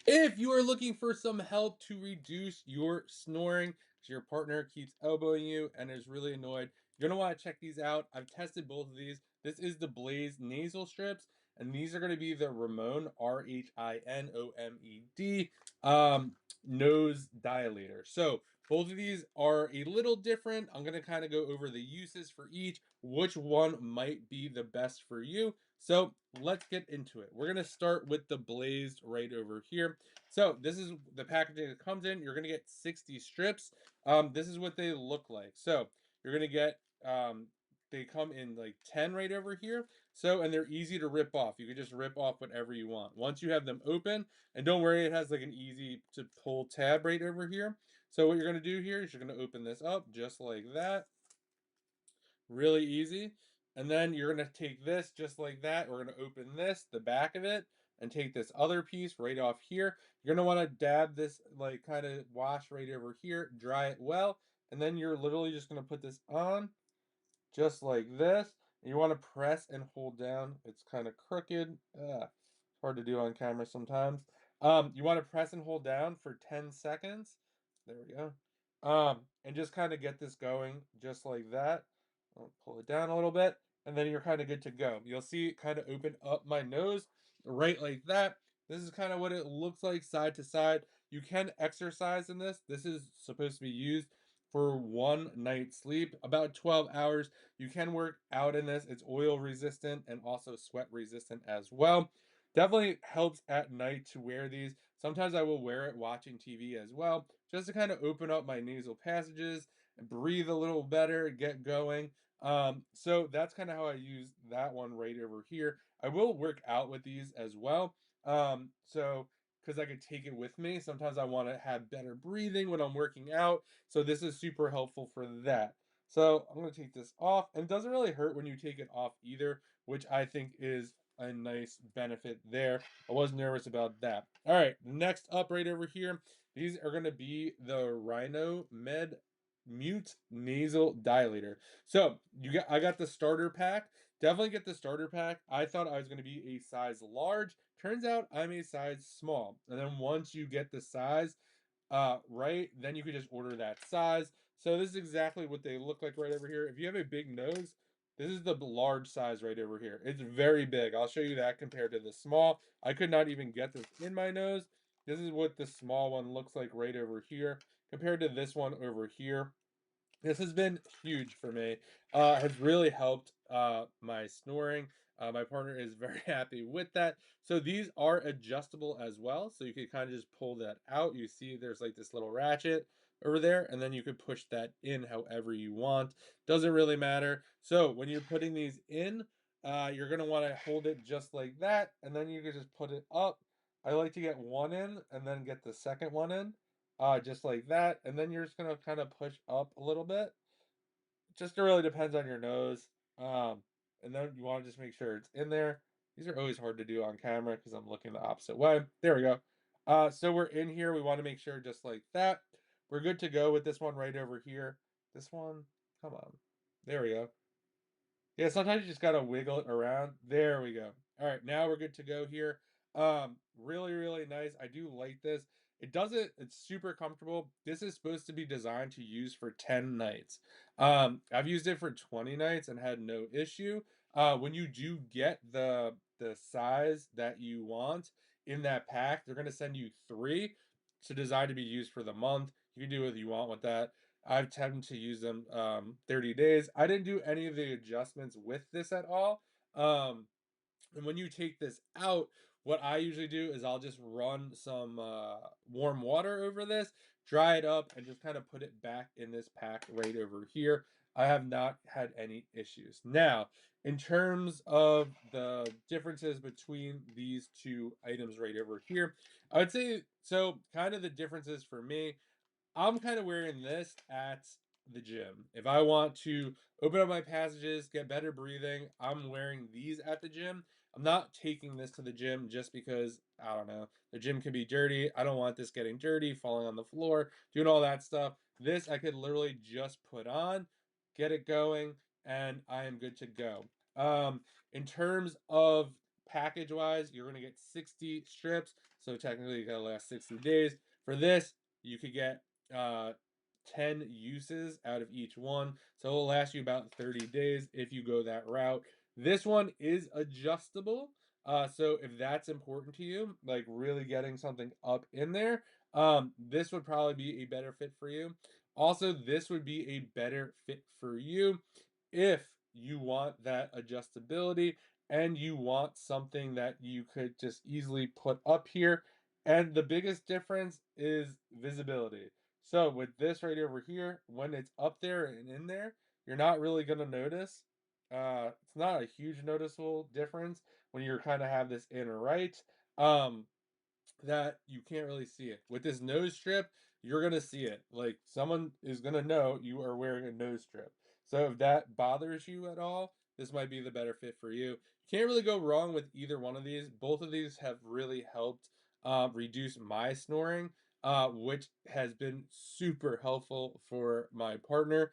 If you are looking for some help to reduce your snoring because your partner keeps elbowing you and is really annoyed, you're going to want to check these out. I've tested both of these. This is the Blaze nasal strips, and these are going to be the Ramon, Rhinomed, nose dilator. So both of these are a little different. I'm going to kind of go over the uses for each, which one might be the best for you. So let's get into it. We're going to start with the Blazed right over here. So this is the packaging that comes in. You're going to get 60 strips. This is what they look like. So you're going to get, they come in like 10 right over here. So, and they're easy to rip off. You can just rip off whatever you want. Once you have them open, and don't worry, it has like an easy to pull tab right over here. So what you're going to do here is you're going to open this up just like that. Really easy. And then you're going to take this just like that. We're going to open this, the back of it, and take this other piece right off here. You're going to want to dab this, like kind of wash right over here, dry it well. And then you're literally just going to put this on just like this. And you want to press and hold down. It's kind of crooked. It's hard to do on camera sometimes. You want to press and hold down for 10 seconds. There we go. And just kind of get this going just like that. I'll pull it down a little bit, and then you're kind of good to go. You'll see it kind of open up my nose right like that. This is kind of what it looks like side to side. You can exercise in this. This is supposed to be used for one night's sleep, about 12 hours. You can work out in this. It's oil resistant and also sweat resistant as well. Definitely helps at night to wear these. Sometimes I will wear it watching TV as well, just to kind of open up my nasal passages and breathe a little better, get going. So that's kind of how I use that one right over here. I will work out with these as well. So because I could take it with me. Sometimes I want to have better breathing when I'm working out. So this is super helpful for that. So I'm going to take this off. And it doesn't really hurt when you take it off either, which I think is a nice benefit there. I was nervous about that. All right, next up right over here, these are going to be the Rhinomed Mute Nasal Dilator. So I got the starter pack. Definitely get the starter pack. I thought I was going to be a size large. Turns out I'm a size small. And then once you get the size right, then you can just order that size. So this is exactly what they look like right over here. If you have a big nose, this is the large size right over here. It's very big. I'll show you that compared to the small. I could not even get this in my nose. This is what the small one looks like right over here compared to this one over here. This has been huge for me. Has really helped my snoring. My partner is very happy with that. So these are adjustable as well. So you can kind of just pull that out. You see there's like this little ratchet over there, and then you could push that in however you want. Doesn't really matter. So when you're putting these in, you're going to want to hold it just like that, and then you can just put it up. I like to get one in and then get the second one in just like that. And then you're just gonna kind of push up a little bit. Just really depends on your nose. And then you want to just make sure it's in there. These are always hard to do on camera because I'm looking the opposite way. There we go. So we're in here. We want to make sure just like that. We're good to go with this one right over here. This one, come on. There we go. Yeah, sometimes you just gotta wiggle it around. There we go. All right, now we're good to go here. Really, really nice. I do like this. It's super comfortable. This is supposed to be designed to use for 10 nights. I've used it for 20 nights and had no issue. When you do get the size that you want in that pack, they're gonna send you three to design to be used for the month. You can do what you want with that. I've tended to use them 30 days. I didn't do any of the adjustments with this at all. And when you take this out, what I usually do is I'll just run some warm water over this, dry it up, and just kind of put it back in this pack right over here. I have not had any issues. Now, in terms of the differences between these two items right over here, I would say so kind of the differences for me. I'm kind of wearing this at the gym. If I want to open up my passages, get better breathing, I'm wearing these at the gym. I'm not taking this to the gym just because, I don't know, the gym can be dirty. I don't want this getting dirty, falling on the floor, doing all that stuff. This I could literally just put on, get it going, and I am good to go. In terms of package wise, you're going to get 60 strips. So technically you gotta last 60 days. For this, you could get 10 uses out of each one. So it'll last you about 30 days if you go that route. This one is adjustable. So if that's important to you, like really getting something up in there, this would probably be a better fit for you. Also, this would be a better fit for you if you want that adjustability and you want something that you could just easily put up here. And the biggest difference is visibility. So with this right over here, when it's up there and in there, you're not really going to notice. It's not a huge noticeable difference when you're kind of have this in right. Um, that you can't really see it. With this nose strip, you're gonna see it. Like someone is gonna know you are wearing a nose strip. So if that bothers you at all, this might be the better fit for you. Can't really go wrong with either one of these. Both of these have really helped reduce my snoring, which has been super helpful for my partner.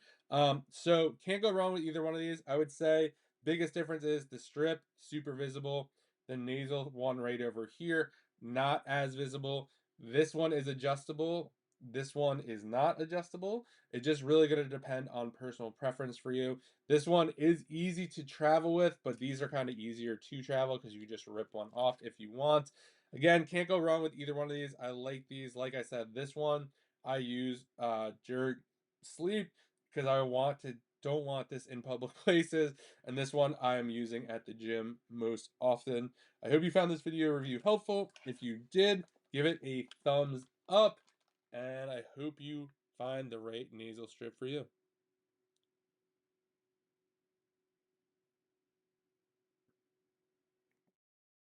So can't go wrong with either one of these. I would say biggest difference is the strip, super visible. The nasal one right over here, not as visible. This one is adjustable. This one is not adjustable. It's just really going to depend on personal preference for you. This one is easy to travel with, but these are kind of easier to travel because you just rip one off if you want. Again, can't go wrong with either one of these. I like these. Like I said, this one I use during sleep because I don't want this in public places, and this one I am using at the gym most often. I hope you found this video review helpful. If you did, give it a thumbs up, and I hope you find the right nasal strip for you.